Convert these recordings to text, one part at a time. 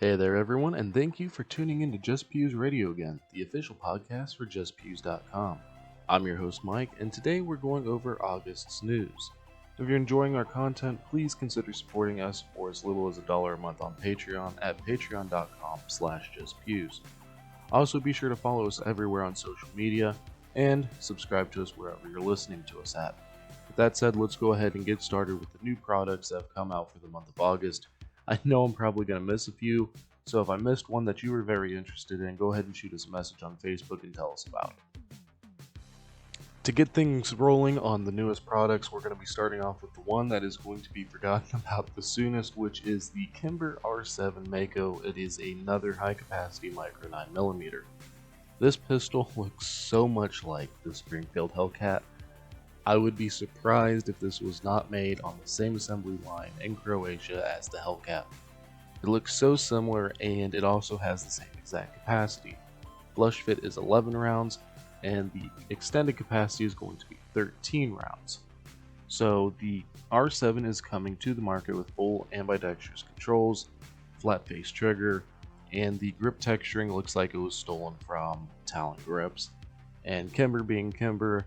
Hey there, everyone, and thank you for tuning in to JustPews Radio again, the official podcast for JustPews.com. I'm your host, Mike, and today we're going over August's news. If you're enjoying our content, please consider supporting us for as little as $1 a month on Patreon at patreon.com/JustPews. Also, be sure to follow us everywhere on social media and subscribe to us wherever you're listening to us at. With that said, let's go ahead and get started with the new products that have come out for the month of August. I know I'm probably going to miss a few, so if I missed one that you were very interested in, go ahead and shoot us a message on Facebook and tell us about it. To get things rolling on the newest products, we're going to be starting off with the one that is going to be forgotten about the soonest, which is the Kimber R7 Mako. It is another high-capacity micro 9mm. This pistol looks so much like the Springfield Hellcat. I would be surprised if this was not made on the same assembly line in Croatia as the Hellcat. It looks so similar, and it also has the same exact capacity. Flush fit is 11 rounds, and the extended capacity is going to be 13 rounds. So the R7 is coming to the market with full ambidextrous controls, flat face trigger, and the grip texturing looks like it was stolen from Talon grips. And Kimber being Kimber,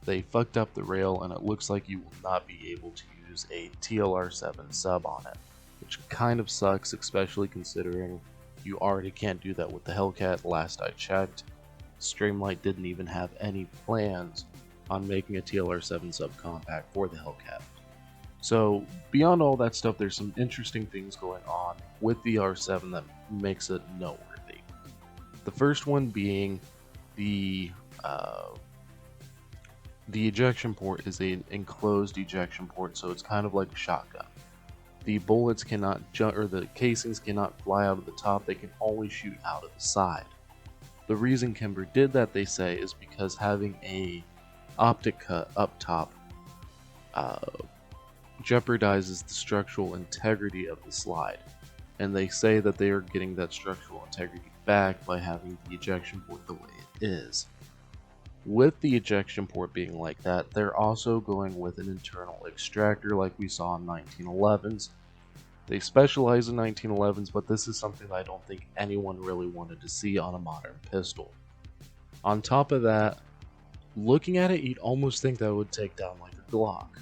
they fucked up the rail, and it looks like you will not be able to use a TLR7 sub on it, which kind of sucks, especially considering you already can't do that with the Hellcat. Last I checked, Streamlight didn't even have any plans on making a TLR7 subcompact for the Hellcat. So beyond all that stuff, there's some interesting things going on with the R7 that makes it noteworthy. The first one being the ejection port is an enclosed ejection port, so it's kind of like a shotgun. The bullets cannot jump, or the casings cannot fly out of the top, they can only shoot out of the side. The reason Kimber did that, they say, is because having a optic cut up top jeopardizes the structural integrity of the slide. And they say that they are getting that structural integrity back by having the ejection port the way it is. With the ejection port being like that, they're also going with an internal extractor like we saw in 1911's. They specialize in 1911's, but this is something that I don't think anyone really wanted to see on a modern pistol. On top of that, looking at it, you'd almost think that it would take down like a Glock.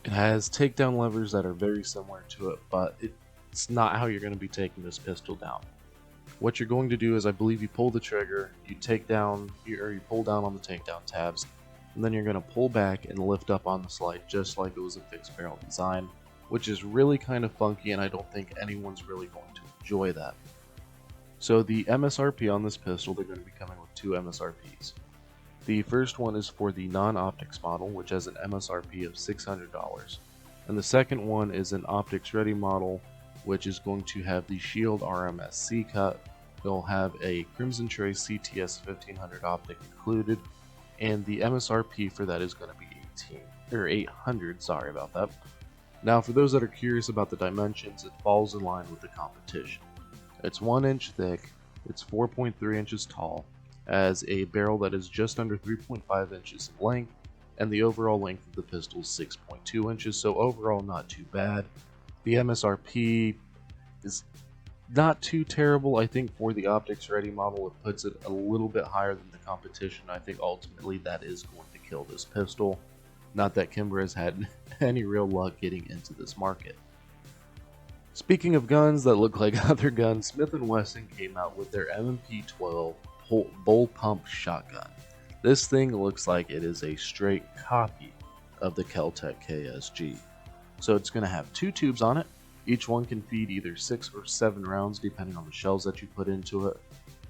It has takedown levers that are very similar to it, but it's not how you're going to be taking this pistol down. What you're going to do is, I believe you pull the trigger, you pull down on the takedown tabs, and then you're going to pull back and lift up on the slide just like it was a fixed barrel design, which is really kind of funky, and I don't think anyone's really going to enjoy that. So the MSRP on this pistol, they're going to be coming with two MSRPs. The first one is for the non-optics model, which has an MSRP of $600, and the second one is an optics ready model, which is going to have the Shield RMSC cut. It'll have a Crimson Trace CTS 1500 optic included, and the MSRP for that is going to be $800. Sorry about that. Now, for those that are curious about the dimensions, it falls in line with the competition. It's 1 inch thick, it's 4.3 inches tall, has a barrel that is just under 3.5 inches in length, and the overall length of the pistol is 6.2 inches, so overall not too bad. The MSRP is not too terrible. I think for the optics ready model, it puts it a little bit higher than the competition. I think ultimately that is going to kill this pistol. Not that Kimber has had any real luck getting into this market. Speaking of guns that look like other guns, Smith & Wesson came out with their M&P12 bull pump shotgun. This thing looks like it is a straight copy of the Kel-Tec KSG. So it's going to have two tubes on it. Each one can feed either 6 or 7 rounds depending on the shells that you put into it.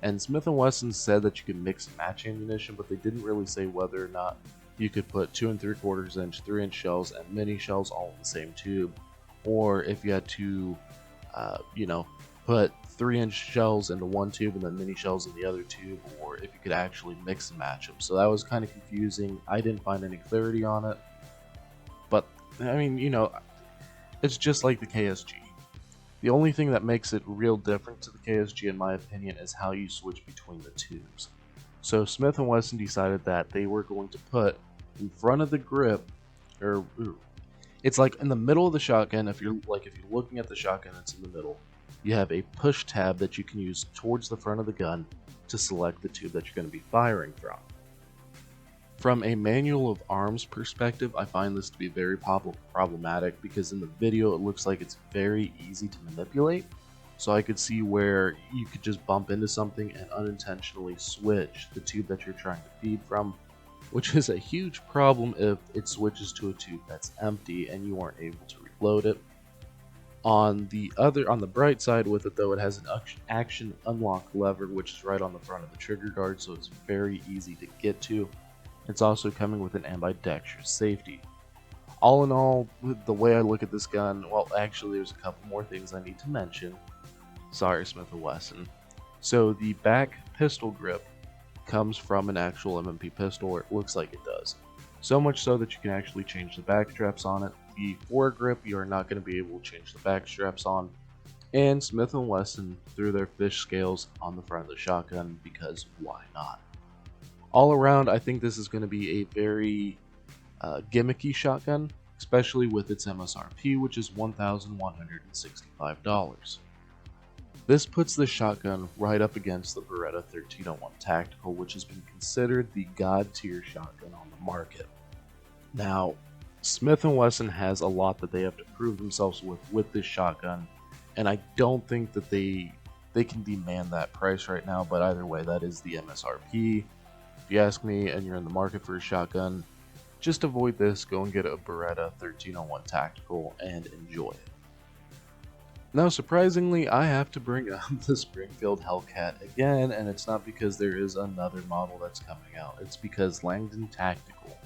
And Smith & Wesson said that you could mix and match ammunition, but they didn't really say whether or not you could put 2 3/4 inch, 3-inch shells and mini shells all in the same tube, or if you had to, put 3-inch shells into one tube and then mini shells in the other tube, or if you could actually mix and match them. So that was kind of confusing. I didn't find any clarity on it, but I mean, it's just like the KSG. The only thing that makes it real different to the KSG, in my opinion, is how you switch between the tubes. So Smith & Wesson decided that they were going to put in front of the grip, or it's like in the middle of the shotgun. If you're looking at the shotgun, it's in the middle. you have a push tab that you can use towards the front of the gun to select the tube that you're going to be firing from. From a manual of arms perspective, I find this to be very problematic because in the video it looks like it's very easy to manipulate. So I could see where you could just bump into something and unintentionally switch the tube that you're trying to feed from, which is a huge problem if it switches to a tube that's empty and you aren't able to reload it. On the bright side with it though, it has an action unlock lever which is right on the front of the trigger guard, so it's very easy to get to. It's also coming with an ambidextrous safety. All in all, the way I look at this gun, well actually there's a couple more things I need to mention. Sorry, Smith & Wesson. So the back pistol grip comes from an actual M&P pistol, or it looks like it does. So much so that you can actually change the back straps on it. The foregrip, you are not going to be able to change the back straps on. And Smith & Wesson threw their fish scales on the front of the shotgun because why not? All around, I think this is going to be a very gimmicky shotgun, especially with its MSRP, which is $1,165. This puts the shotgun right up against the Beretta 1301 Tactical, which has been considered the god tier shotgun on the market. Now, Smith & Wesson has a lot that they have to prove themselves with this shotgun, and I don't think that they can demand that price right now, but either way, that is the MSRP. If you ask me and you're in the market for a shotgun, just avoid this, go and get a Beretta 1301 Tactical and enjoy it. Now, surprisingly, I have to bring up the Springfield Hellcat again, and it's not because there is another model that's coming out. It's because Langdon Tactical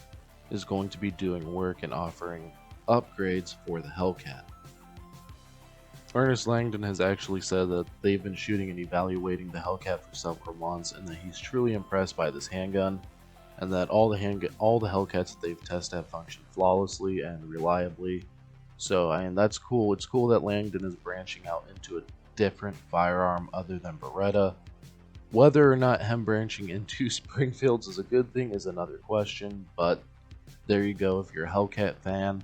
is going to be doing work and offering upgrades for the Hellcat. Ernest Langdon has actually said that they've been shooting and evaluating the Hellcat for several months, and that he's truly impressed by this handgun, and that all the Hellcats that they've tested have functioned flawlessly and reliably. So, I mean, that's cool. It's cool that Langdon is branching out into a different firearm other than Beretta. Whether or not him branching into Springfields is a good thing is another question, but there you go. If you're a Hellcat fan,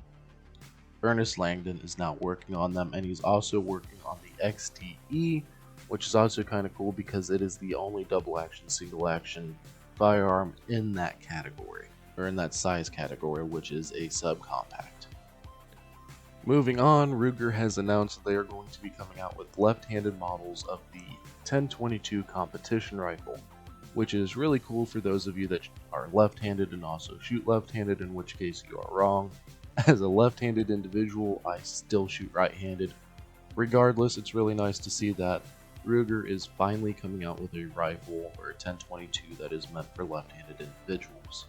Ernest Langdon is now working on them, and he's also working on the XTE, which is also kind of cool because it is the only double action, single action firearm in that category, or in that size category, which is a subcompact. Moving on, Ruger has announced that they are going to be coming out with left-handed models of the 1022 competition rifle, which is really cool for those of you that are left-handed and also shoot left-handed, in which case you are wrong. As a left-handed individual, I still shoot right-handed. Regardless, it's really nice to see that Ruger is finally coming out with a rifle or a 1022 that is meant for left-handed individuals.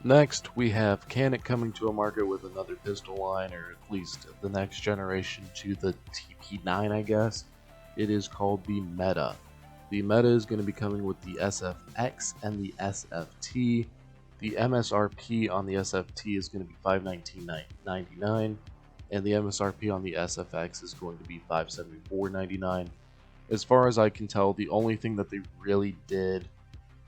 Next, we have Canik coming to a market with another pistol line, or at least the next generation to the TP9, I guess. It is called the Meta. The Meta is going to be coming with the SFX and the SFT. The MSRP on the SFT is going to be $519.99, and the MSRP on the SFX is going to be $574.99. As far as I can tell, the only thing that they really did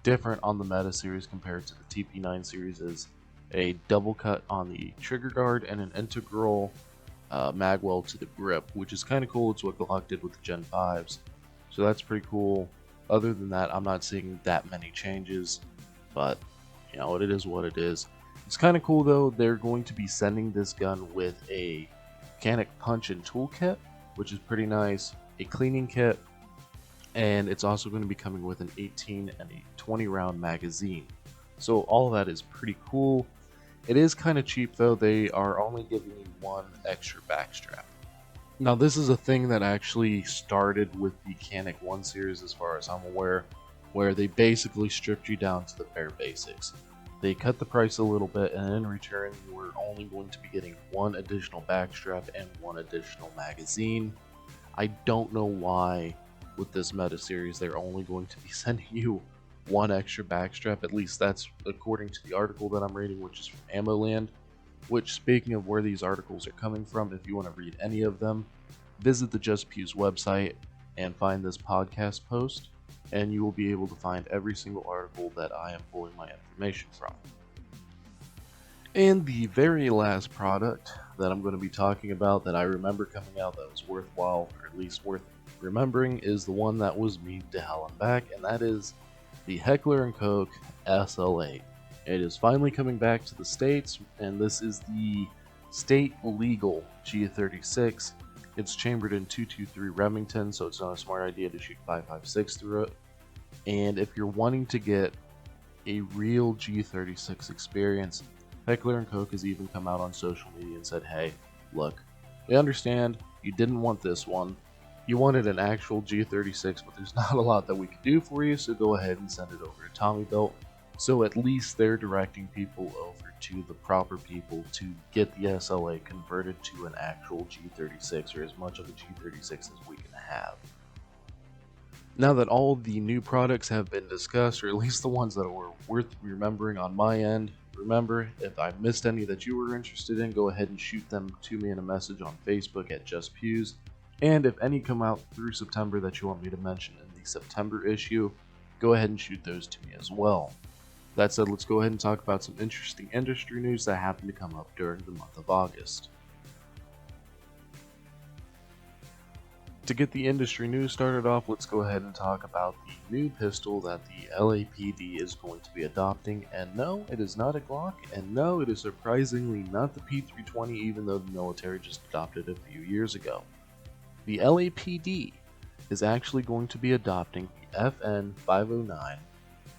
different on the Meta series compared to the TP9 series is a double cut on the trigger guard and an integral magwell to the grip, which is kind of cool. It's what Glock did with the Gen 5s, so that's pretty cool. Other than that, I'm not seeing that many changes, but you know, it is what it is. It's kind of cool though. They're going to be sending this gun with a Canik punch and tool kit, which is pretty nice, a cleaning kit, and it's also going to be coming with an 18 and a 20 round magazine. So all of that is pretty cool. It is kind of cheap though. They are only giving you one extra backstrap. Now this is a thing that actually started with the Canik 1 series as far as I'm aware, where they basically stripped you down to the bare basics. They cut the price a little bit, and in return you were only going to be getting one additional backstrap and one additional magazine. I don't know why with this Meta series they're only going to be sending you one extra backstrap. At least that's according to the article that I'm reading, which is from AmmoLand. Which, speaking of where these articles are coming from, if you want to read any of them, visit the JustPews website and find this podcast post, and you will be able to find every single article that I am pulling my information from. And the very last product that I'm going to be talking about that I remember coming out that was worthwhile, or at least worth remembering, is the one that was memed to hell and back, and that is the Heckler & Koch SL8. It is finally coming back to the States, and this is the state legal G36. It's chambered in 223 Remington, so it's not a smart idea to shoot 5.56 through it. And if you're wanting to get a real G36 experience, Heckler & Koch has even come out on social media and said, hey, look, we understand you didn't want this one. You wanted an actual G36, but there's not a lot that we could do for you, so go ahead and send it over to Tommybuilt. So at least they're directing people over to the proper people to get the SLA converted to an actual G36, or as much of a G36 as we can have. Now that all the new products have been discussed, or at least the ones that were worth remembering on my end, remember, if I missed any that you were interested in, go ahead and shoot them to me in a message on Facebook at JustPews. And if any come out through September that you want me to mention in the September issue, go ahead and shoot those to me as well. That said, let's go ahead and talk about some interesting industry news that happened to come up during the month of August. To get the industry news started off, let's go ahead and talk about the new pistol that the LAPD is going to be adopting. And no, it is not a Glock, and no, it is surprisingly not the P320, even though the military just adopted it a few years ago. The LAPD is actually going to be adopting the FN 509,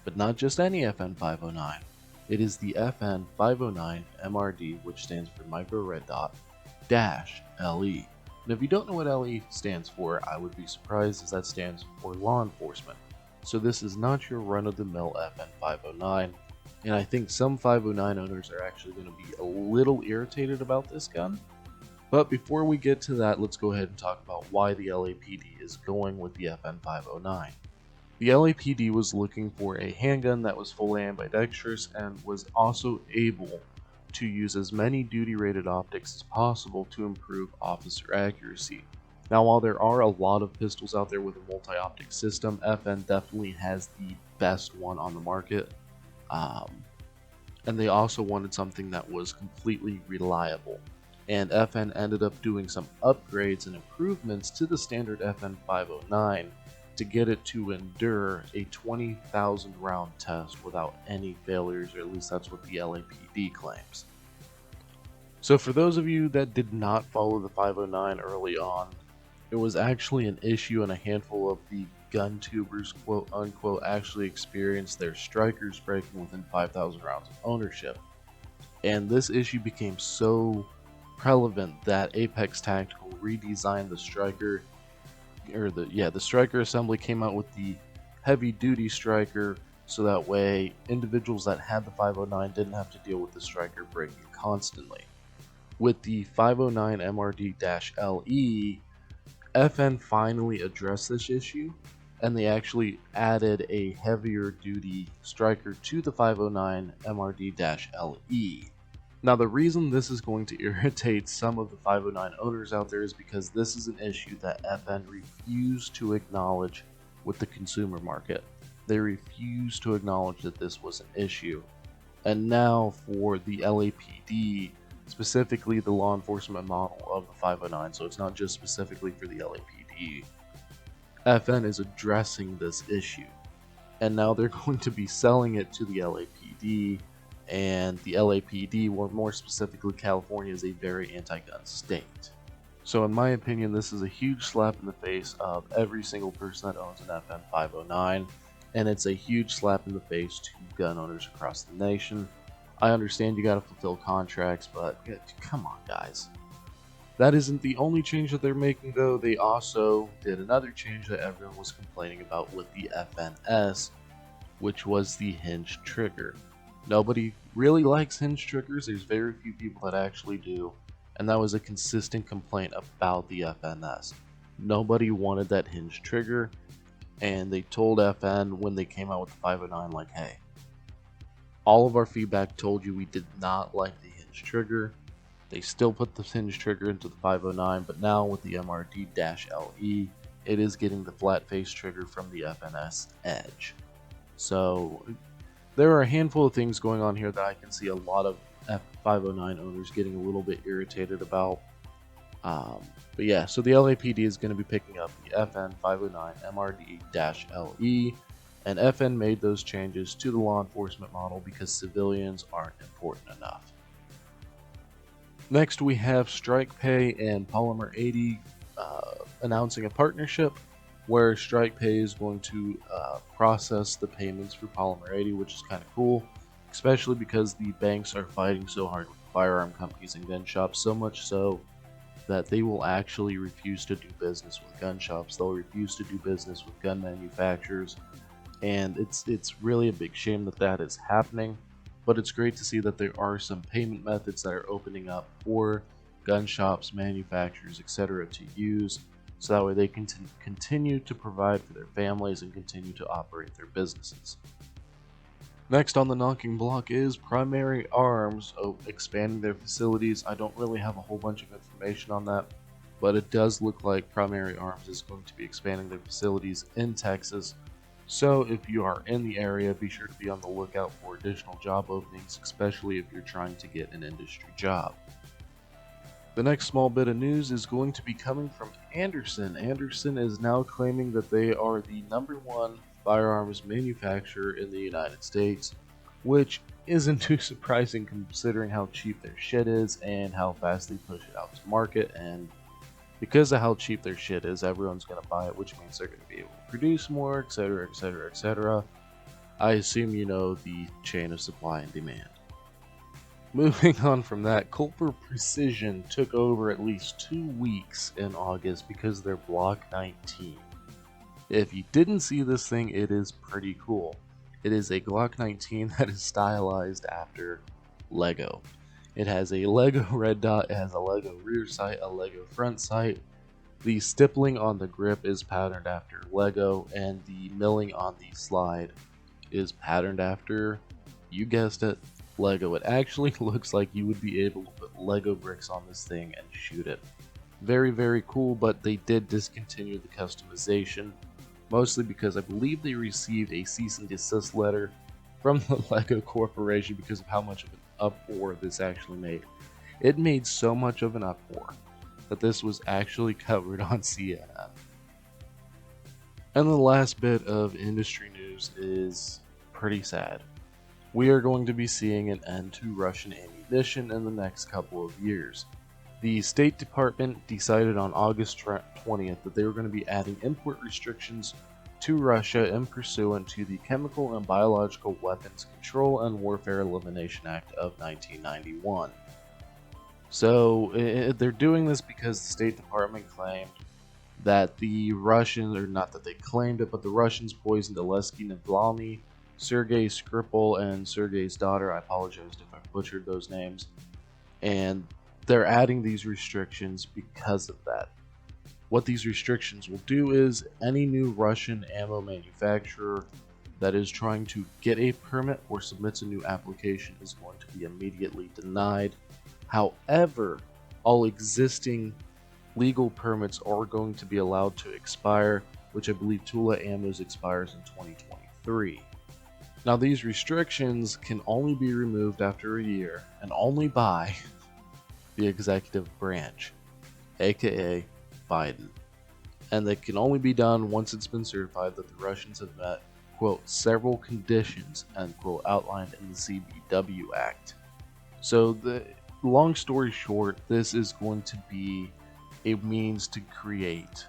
but not just any FN 509. It is the FN 509 MRD, which stands for Micro Red Dot dash LE. And if you don't know what LE stands for, I would be surprised, as that stands for law enforcement. So this is not your run-of-the-mill FN 509, and I think some 509 owners are actually going to be a little irritated about this gun. But before we get to that, let's go ahead and talk about why the LAPD is going with the FN 509. The LAPD was looking for a handgun that was fully ambidextrous and was also able to use as many duty-rated optics as possible to improve officer accuracy. Now, while there are a lot of pistols out there with a multi-optic system, FN definitely has the best one on the market. And they also wanted something that was completely reliable. And FN ended up doing some upgrades and improvements to the standard FN 509 to get it to endure a 20,000 round test without any failures, or at least that's what the LAPD claims. So for those of you that did not follow the 509 early on, it was actually an issue, and a handful of the gun tubers, quote unquote, actually experienced their strikers breaking within 5,000 rounds of ownership. And this issue became so prevalent that Apex Tactical redesigned the striker, or the striker assembly came out with the heavy duty striker, so that way individuals that had the 509 didn't have to deal with the striker breaking constantly. With the 509 MRD-LE, FN finally addressed this issue, and they actually added a heavier duty striker to the 509 MRD-LE. Now, the reason this is going to irritate some of the 509 owners out there is because this is an issue that FN refused to acknowledge with the consumer market. They refused to acknowledge that this was an issue. And now for the LAPD, specifically the law enforcement model of the 509, so it's not just specifically for the LAPD, FN is addressing this issue. And now they're going to be selling it to the LAPD, and the LAPD, or more specifically California, is a very anti-gun state. So in my opinion, this is a huge slap in the face of every single person that owns an FN 509, and it's a huge slap in the face to gun owners across the nation. I understand you gotta fulfill contracts, but come on, guys. That isn't the only change that they're making, though. They also did another change that everyone was complaining about with the FNS, which was the hinge trigger. Nobody really likes hinge triggers. There's very few people that actually do, and that was a consistent complaint about the FNS. Nobody wanted that hinge trigger, and they told FN when they came out with the 509, like, hey, all of our feedback told you we did not like the hinge trigger. They still put the hinge trigger into the 509, but now with the MRD-LE, it is getting the flat face trigger from the FNS Edge. So there are a handful of things going on here that I can see a lot of F509 owners getting a little bit irritated about. But yeah, so the LAPD is going to be picking up the FN 509 MRD-LE, and FN made those changes to the law enforcement model because civilians aren't important enough. Next, we have StrikePay and Polymer 80 announcing a partnership where StrikePay is going to process the payments for Polymer 80, which is kind of cool, especially because the banks are fighting so hard with firearm companies and gun shops, so much so that they will actually refuse to do business with gun shops. They'll refuse to do business with gun manufacturers, and it's really a big shame that that is happening. But it's great to see that there are some payment methods that are opening up for gun shops, manufacturers, etc. to use, so that way they can continue to provide for their families and continue to operate their businesses. Next on the knocking block is Primary Arms expanding their facilities. I don't really have a whole bunch of information on that, but it does look like Primary Arms is going to be expanding their facilities in Texas. So if you are in the area, be sure to be on the lookout for additional job openings, especially if you're trying to get an industry job. The next small bit of news is going to be coming from Anderson. Anderson is now claiming that they are the #1 firearms manufacturer in the United States, which isn't too surprising considering how cheap their shit is and how fast they push it out to market. And because of how cheap their shit is, everyone's going to buy it, which means they're going to be able to produce more, etc., etc., etc. I assume you know the chain of supply and demand. Moving on from that, Culper Precision took over at least 2 weeks in August because they're Block 19. If you didn't see this thing, it is pretty cool. It is a Glock 19 that is stylized after Lego. It has a Lego red dot, it has a Lego rear sight, a Lego front sight. The stippling on the grip is patterned after Lego, and the milling on the slide is patterned after, you guessed it, Lego. It actually looks like you would be able to put Lego bricks on this thing and shoot it. Very, very cool, but they did discontinue the customization, mostly because I believe they received a cease and desist letter from the Lego Corporation because of how much of an uproar this actually made. It made so much of an uproar that this was actually covered on CNN. And the last bit of industry news is pretty sad. We are going to be seeing an end to Russian ammunition in the next couple of years. The State Department decided on August 20th that they were going to be adding import restrictions to Russia in pursuant to the Chemical and Biological Weapons Control and Warfare Elimination Act of 1991. So they're doing this because the State Department claimed that the Russians, or not that they claimed it, but the Russians poisoned Alexei Navalny, Sergei Skripal, and Sergei's daughter. I apologize if I butchered those names. And they're adding these restrictions because of that. What these restrictions will do is any new Russian ammo manufacturer that is trying to get a permit or submits a new application is going to be immediately denied. However, all existing legal permits are going to be allowed to expire, which I believe Tula Ammo's expires in 2023. Now, these restrictions can only be removed after a year and only by the executive branch, aka Biden. And they can only be done once it's been certified that the Russians have met, quote, several conditions, end quote, outlined in the CBW Act. So, the long story short, this is going to be a means to create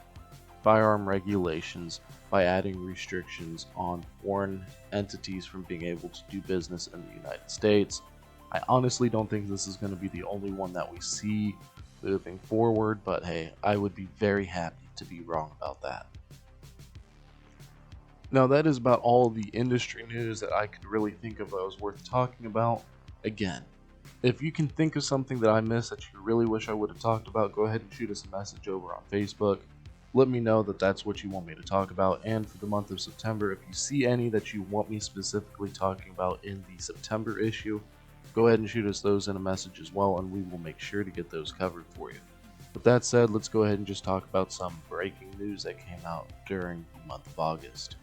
firearm regulations by adding restrictions on foreign entities from being able to do business in the United States. I honestly don't think this is going to be the only one that we see moving forward, but hey, I would be very happy to be wrong about that. Now, that is about all the industry news that I could really think of that was worth talking about. Again, if you can think of something that I missed that you really wish I would have talked about, go ahead and shoot us a message over on Facebook. Let me know that that's what you want me to talk about. And for the month of September, if you see any that you want me specifically talking about in the September issue, go ahead and shoot us those in a message as well, and we will make sure to get those covered for you. With that said, let's go ahead and just talk about some breaking news that came out during the month of August.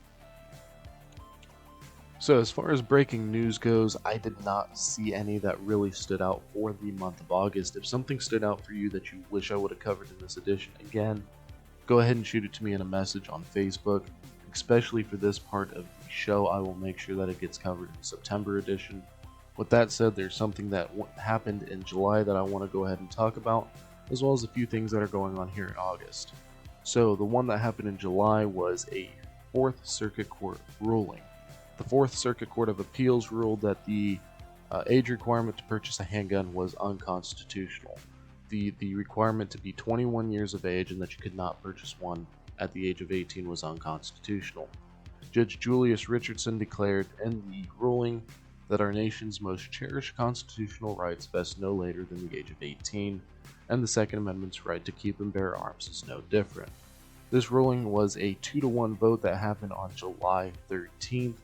So as far as breaking news goes, I did not see any that really stood out for the month of August. If something stood out for you that you wish I would have covered in this edition, again, go ahead and shoot it to me in a message on Facebook. Especially for this part of the show, I will make sure that it gets covered in the September edition. With that said, there's something that happened in July that I want to go ahead and talk about, as well as a few things that are going on here in August. So the one that happened in July was a Fourth Circuit Court ruling. The Fourth Circuit Court of Appeals ruled that the age requirement to purchase a handgun was unconstitutional. The requirement to be 21 years of age and that you could not purchase one at the age of 18 was unconstitutional. Judge Julius Richardson declared in the ruling that our nation's most cherished constitutional rights vest no later than the age of 18, and the Second Amendment's right to keep and bear arms is no different. This ruling was a 2-1 vote that happened on July 13th,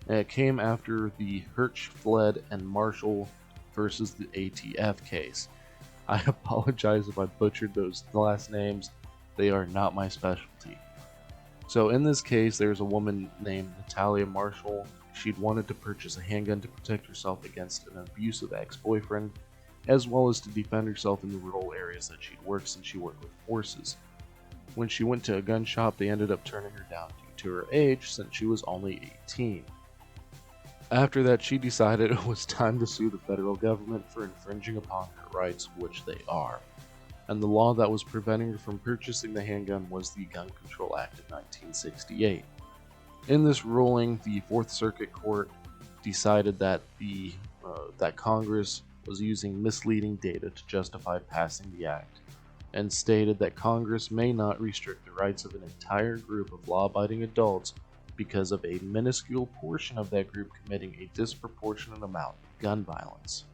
and it came after the Hirschfeld and Marshall versus the ATF case. I apologize if I butchered those last names. They are not my specialty. So in this case, there's a woman named Natalia Marshall. She'd wanted to purchase a handgun to protect herself against an abusive ex-boyfriend, as well as to defend herself in the rural areas that she'd worked since she worked with horses. When she went to a gun shop, they ended up turning her down due to her age, since she was only 18. After that, she decided it was time to sue the federal government for infringing upon her rights, which they are. And the law that was preventing her from purchasing the handgun was the Gun Control Act of 1968. In this ruling, the Fourth Circuit Court decided that that Congress was using misleading data to justify passing the act, and stated that Congress may not restrict the rights of an entire group of law-abiding adults because of a minuscule portion of that group committing a disproportionate amount of gun violence.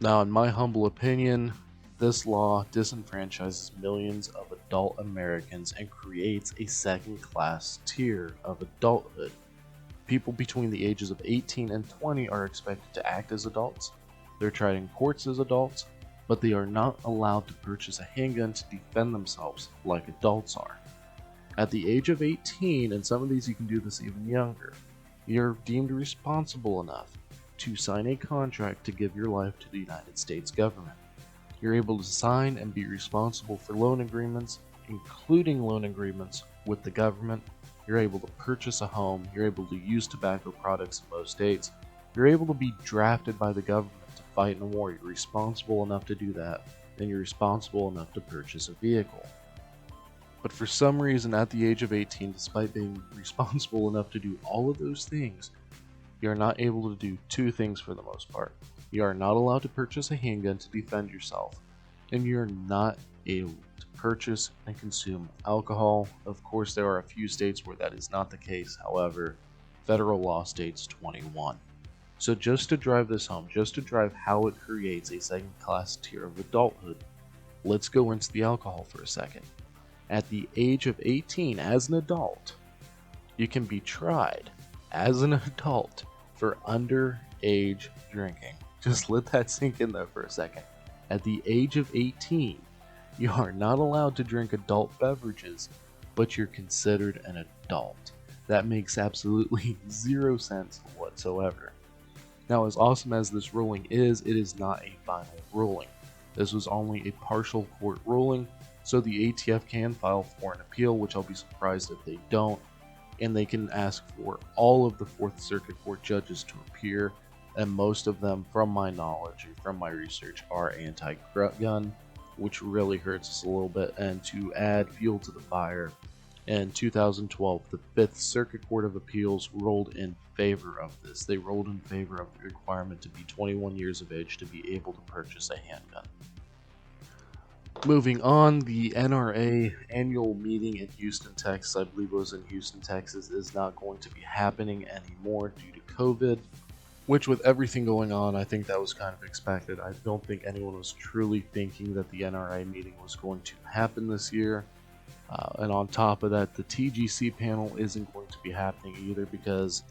Now, in my humble opinion, this law disenfranchises millions of adult Americans and creates a second-class tier of adulthood. People between the ages of 18 and 20 are expected to act as adults. They're tried in courts as adults, but they are not allowed to purchase a handgun to defend themselves like adults are. At the age of 18, and some of these you can do this even younger, you're deemed responsible enough to sign a contract to give your life to the United States government. You're able to sign and be responsible for loan agreements, including loan agreements with the government. You're able to purchase a home. You're able to use tobacco products in most states. You're able to be drafted by the government to fight in a war. You're responsible enough to do that, and you're responsible enough to purchase a vehicle. But for some reason, at the age of 18, despite being responsible enough to do all of those things, you are not able to do two things for the most part. You are not allowed to purchase a handgun to defend yourself, and you're not able to purchase and consume alcohol. Of course, there are a few states where that is not the case. However, federal law states 21. So just to drive this home, just to drive how it creates a second-class tier of adulthood, let's go into the alcohol for a second. At the age of 18, as an adult, you can be tried as an adult for underage drinking. Just let that sink in there for a second. At the age of 18, you are not allowed to drink adult beverages, but you're considered an adult. That makes absolutely zero sense whatsoever. Now, as awesome as this ruling is, it is not a final ruling. This was only a partial court ruling, so the ATF can file for an appeal, which I'll be surprised if they don't, and they can ask for all of the Fourth Circuit Court judges to appear, and most of them, from my knowledge and from my research, are anti-gun, which really hurts us a little bit. And to add fuel to the fire, in 2012, the Fifth Circuit Court of Appeals ruled in favor of this. They ruled in favor of the requirement to be 21 years of age to be able to purchase a handgun. Moving on, the NRA annual meeting in Houston, Texas, I believe it was in Houston, Texas, is not going to be happening anymore due to COVID, which with everything going on, I think that was kind of expected. I don't think anyone was truly thinking that the NRA meeting was going to happen this year. And on top of that, the TGC panel isn't going to be happening either, because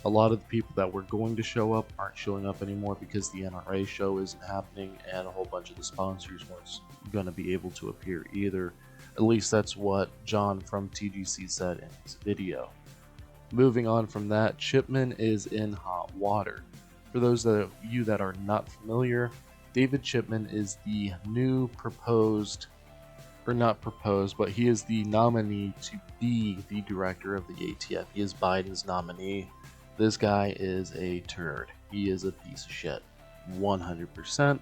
a lot of the people that were going to show up aren't showing up anymore because the NRA show isn't happening, and a whole bunch of the sponsors weren't going to be able to appear either. At least that's what John from TGC said in his video. Moving on from that, Chipman is in hot water. For those of you that are not familiar, David Chipman is the new proposed, or not proposed, but he is the nominee to be the director of the ATF. He is Biden's nominee. This guy is a turd. He is a piece of shit. 100%.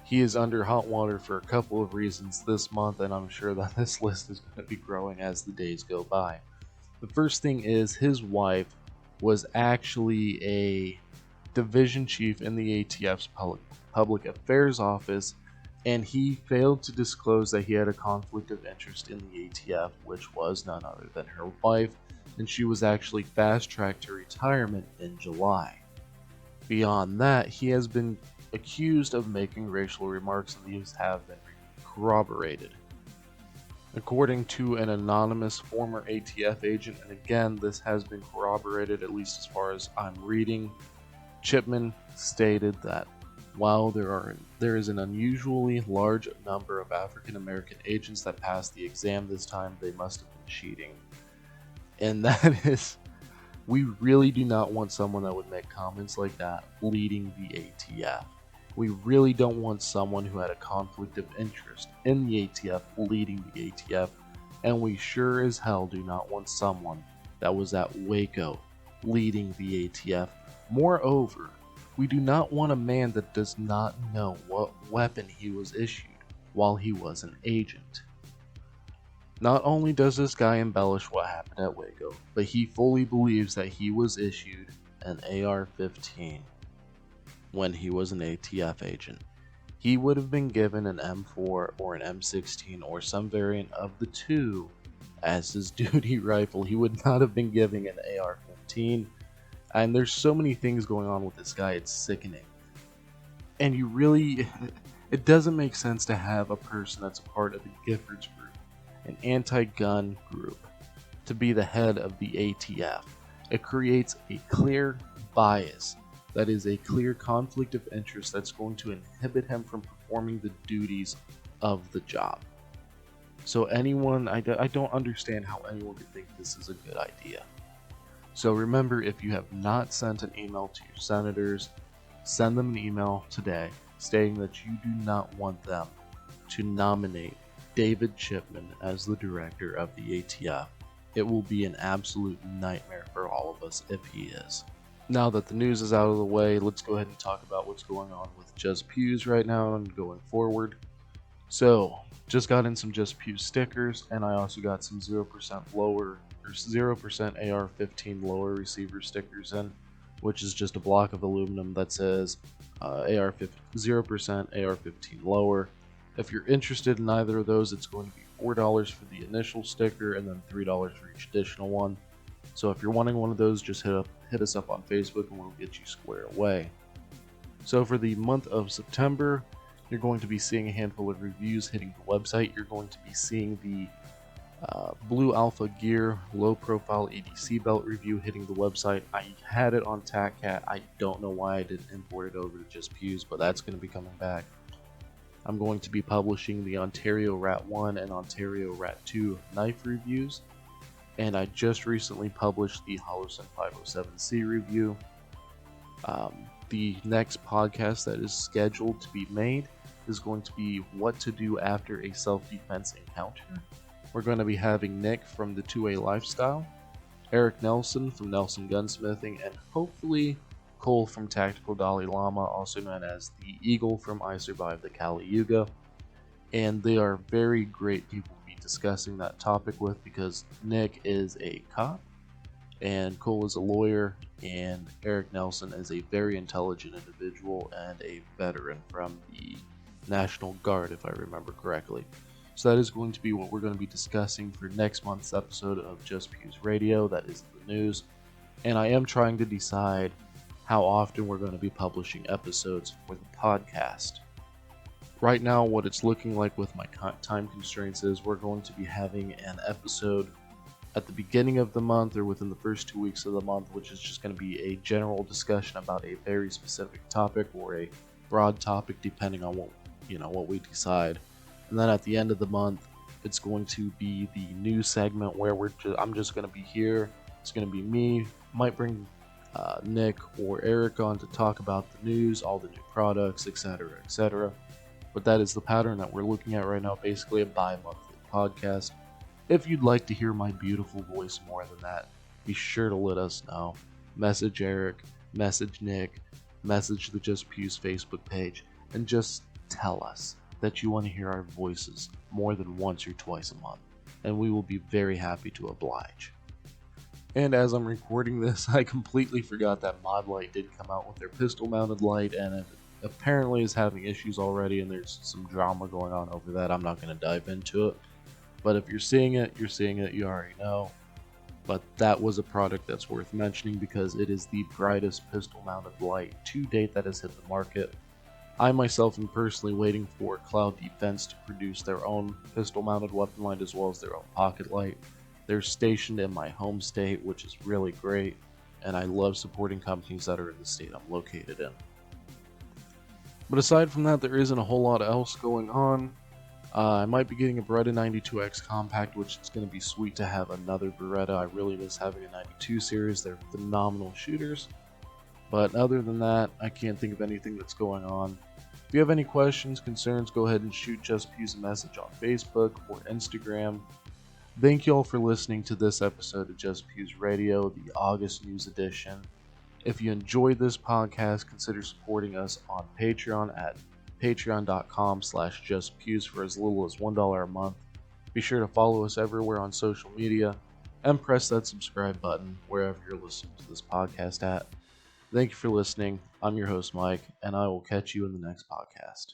He is under hot water for a couple of reasons this month, and I'm sure that this list is going to be growing as the days go by. The first thing is his wife was actually a division chief in the ATF's public affairs office, and he failed to disclose that he had a conflict of interest in the ATF, which was none other than her wife, and she was actually fast-tracked to retirement in July. Beyond that, he has been accused of making racial remarks, and these have been corroborated. According to an anonymous former ATF agent, and again, this has been corroborated at least as far as I'm reading, Chipman stated that while there is an unusually large number of African American agents that passed the exam this time, they must have been cheating. And that is, we really do not want someone that would make comments like that leading the ATF. We really don't want someone who had a conflict of interest in the ATF leading the ATF, and we sure as hell do not want someone that was at Waco leading the ATF. Moreover, we do not want a man that does not know what weapon he was issued while he was an agent. Not only does this guy embellish what happened at Waco, but he fully believes that he was issued an AR-15 when he was an ATF agent. He would have been given an M4 or an M16 or some variant of the two as his duty rifle. He would not have been given an AR-15. And there's so many things going on with this guy, it's sickening. And it doesn't make sense to have a person that's a part of the Giffords group, an anti-gun group, to be the head of the ATF. It creates a clear bias. That is a clear conflict of interest that's going to inhibit him from performing the duties of the job. So I don't understand how anyone could think this is a good idea. So remember, if you have not sent an email to your senators, send them an email today stating that you do not want them to nominate David Chipman as the director of the ATF. It will be an absolute nightmare for all of us if he is. Now that the news is out of the way, let's go ahead and talk about what's going on with JustPews right now and going forward. So, just got in some JustPews stickers, and I also got some 0% lower or 0% AR-15 lower receiver stickers in, which is just a block of aluminum that says 0% AR-15 lower. If you're interested in either of those, it's going to be $4 for the initial sticker and then $3 for each additional one. So if you're wanting one of those, just hit us up on Facebook and we'll get you squared away. So for the month of September, you're going to be seeing a handful of reviews hitting the website. You're going to be seeing the Blue Alpha Gear low profile ADC belt review hitting the website. I had it on TacCat. I don't know why I didn't import it over to JustPews, but that's going to be coming back. I'm going to be publishing the Ontario Rat 1 and Ontario Rat 2 knife reviews. And I just recently published the Holosun 507C review. The next podcast that is scheduled to be made is going to be what to do after a self-defense encounter. We're going to be having Nick from the 2A Lifestyle, Eric Nelson from Nelson Gunsmithing, and hopefully Cole from Tactical Dalai Lama, also known as the Eagle from I Survived the Kali Yuga. And they are very great people to be discussing that topic with, because Nick is a cop, and Cole is a lawyer, and Eric Nelson is a very intelligent individual and a veteran from the National Guard, if I remember correctly. So that is going to be what we're going to be discussing for next month's episode of JustPews Radio. That is the news. And I am trying to decide how often we're going to be publishing episodes for the podcast. Right now, what it's looking like with my time constraints is we're going to be having an episode at the beginning of the month or within the first 2 weeks of the month, which is just going to be a general discussion about a very specific topic or a broad topic, depending on what we decide. And then at the end of the month, it's going to be the news segment where I'm just going to be here It's going to be me, might bring Nick or Eric on to talk about the news, all the new products, etc., etc. But that is the pattern that we're looking at right now, basically a bi-monthly podcast. If you'd like to hear my beautiful voice more than that, be sure to let us know. Message Eric, message Nick, message the JustPews Facebook page, and just tell us that you want to hear our voices more than once or twice a month, and we will be very happy to oblige. And as I'm recording this, I completely forgot that Mod Light did come out with their pistol-mounted light, and it apparently is having issues already, and there's some drama going on over that. I'm not going to dive into it. But if you're seeing it, you already know. But that was a product that's worth mentioning because it is the brightest pistol-mounted light to date that has hit the market. I myself am personally waiting for Cloud Defense to produce their own pistol-mounted weapon light as well as their own pocket light. They're stationed in my home state, which is really great, and I love supporting companies that are in the state I'm located in. But aside from that, there isn't a whole lot else going on. I might be getting a Beretta 92X Compact, which is going to be sweet to have another Beretta. I really miss having a 92 series. They're phenomenal shooters. But other than that, I can't think of anything that's going on. If you have any questions, concerns, go ahead and shoot JustPews a message on Facebook or Instagram. Thank you all for listening to this episode of JustPews Radio, the August News Edition. If you enjoyed this podcast, consider supporting us on Patreon at patreon.com/justpews for as little as $1 a month. Be sure to follow us everywhere on social media and press that subscribe button wherever you're listening to this podcast at. Thank you for listening. I'm your host, Mike, and I will catch you in the next podcast.